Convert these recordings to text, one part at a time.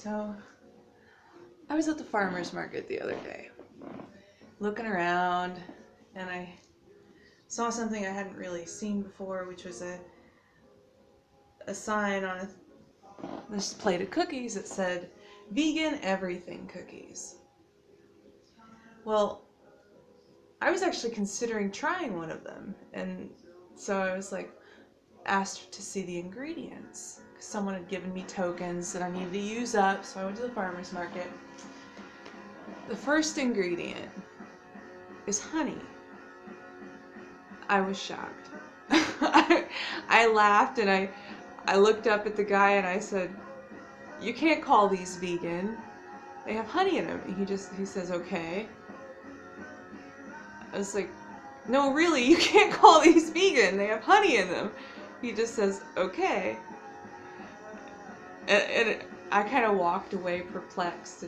So, I was at the farmer's market the other day, looking around, and I saw something I hadn't really seen before, which was a sign on this plate of cookies that said, "Vegan everything cookies." Well, I was actually considering trying one of them, and so I was like, asked to see the ingredients. Someone had given me tokens that I needed to use up, so I went to the farmer's market. The first ingredient is honey. I was shocked. I laughed and I looked up at the guy and I said, "You can't call these vegan. They have honey in them." And he says, "Okay." I was like, "No, really, you can't call these vegan. They have honey in them." He just says, "Okay." And I kind of walked away perplexed,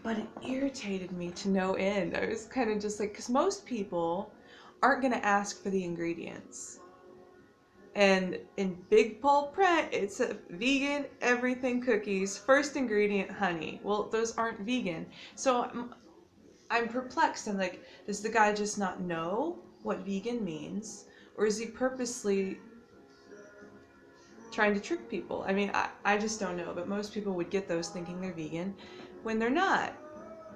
but it irritated me to no end. I was kind of just like, because most people aren't going to ask for the ingredients. And in big bold print, it's a vegan everything cookies, first ingredient honey. Well, those aren't vegan. So I'm perplexed. I'm like, does the guy just not know what vegan means? Or is he purposely trying to trick people? I mean, I just don't know, but most people would get those thinking they're vegan when they're not,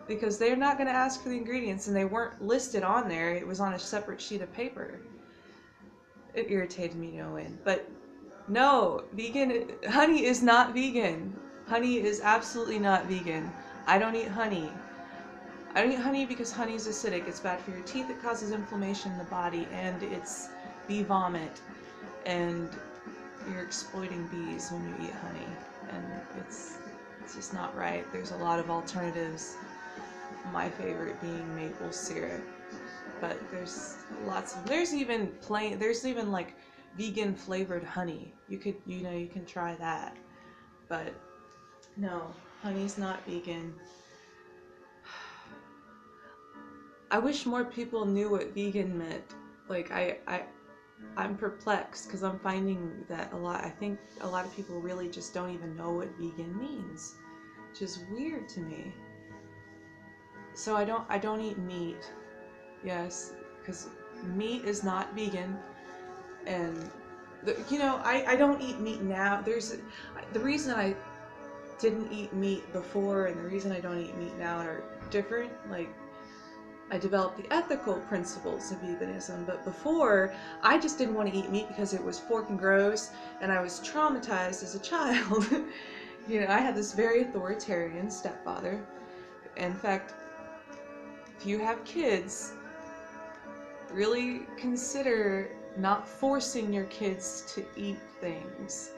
because they're not going to ask for the ingredients and they weren't listed on there. It was on a separate sheet of paper. It irritated me no end. But no, honey is not vegan. Honey is absolutely not vegan. I don't eat honey. I don't eat honey because honey is acidic. It's bad for your teeth. It causes inflammation in the body, and it's bee vomit. And you're exploiting bees when you eat honey, and it's just not right. There's a lot of alternatives. My favorite being maple syrup, but there's even like vegan flavored honey. You can try that, but no, honey's not vegan. I wish more people knew what vegan meant. Like I'm perplexed because I'm finding that I think a lot of people really just don't even know what vegan means, which is weird to me. So I don't eat meat. Yes, because meat is not vegan, and I don't eat meat now. The reason I didn't eat meat before and the reason I don't eat meat now are different. Like, I developed the ethical principles of veganism, but before, I just didn't want to eat meat because it was fork and gross, and I was traumatized as a child. I had this very authoritarian stepfather. In fact, if you have kids, really consider not forcing your kids to eat things.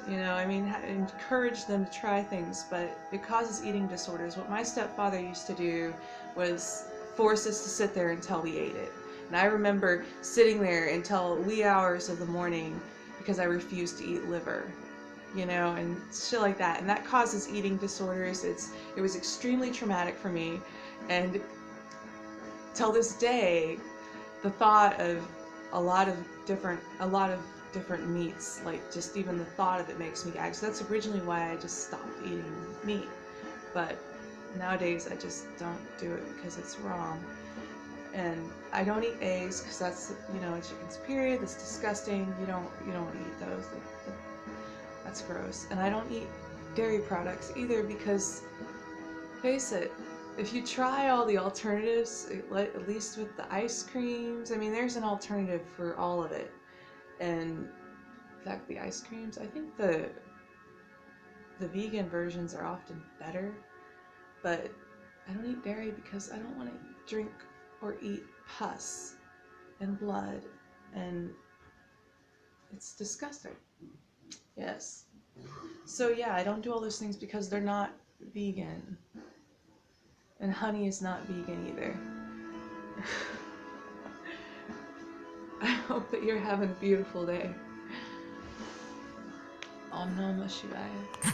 Encourage them to try things, but it causes eating disorders. What my stepfather used to do was force us to sit there until we ate it. And I remember sitting there until wee hours of the morning because I refused to eat liver, and shit like that. And that causes eating disorders. It was extremely traumatic for me. And till this day, the thought of a lot of different meats, like just even the thought of it makes me gag. So that's originally why I just stopped eating meat. But nowadays I just don't do it because it's wrong. And I don't eat eggs because that's, a chicken's period. That's disgusting. You don't eat those. That's gross. And I don't eat dairy products either because, face it, if you try all the alternatives, at least with the ice creams, there's an alternative for all of it. And in fact, the ice creams, I think the vegan versions are often better, but I don't eat dairy because I don't want to drink or eat pus and blood, and it's disgusting. Yes. So yeah, I don't do all those things because they're not vegan. And honey is not vegan either. I hope that you're having a beautiful day. Om Namah Shivaya.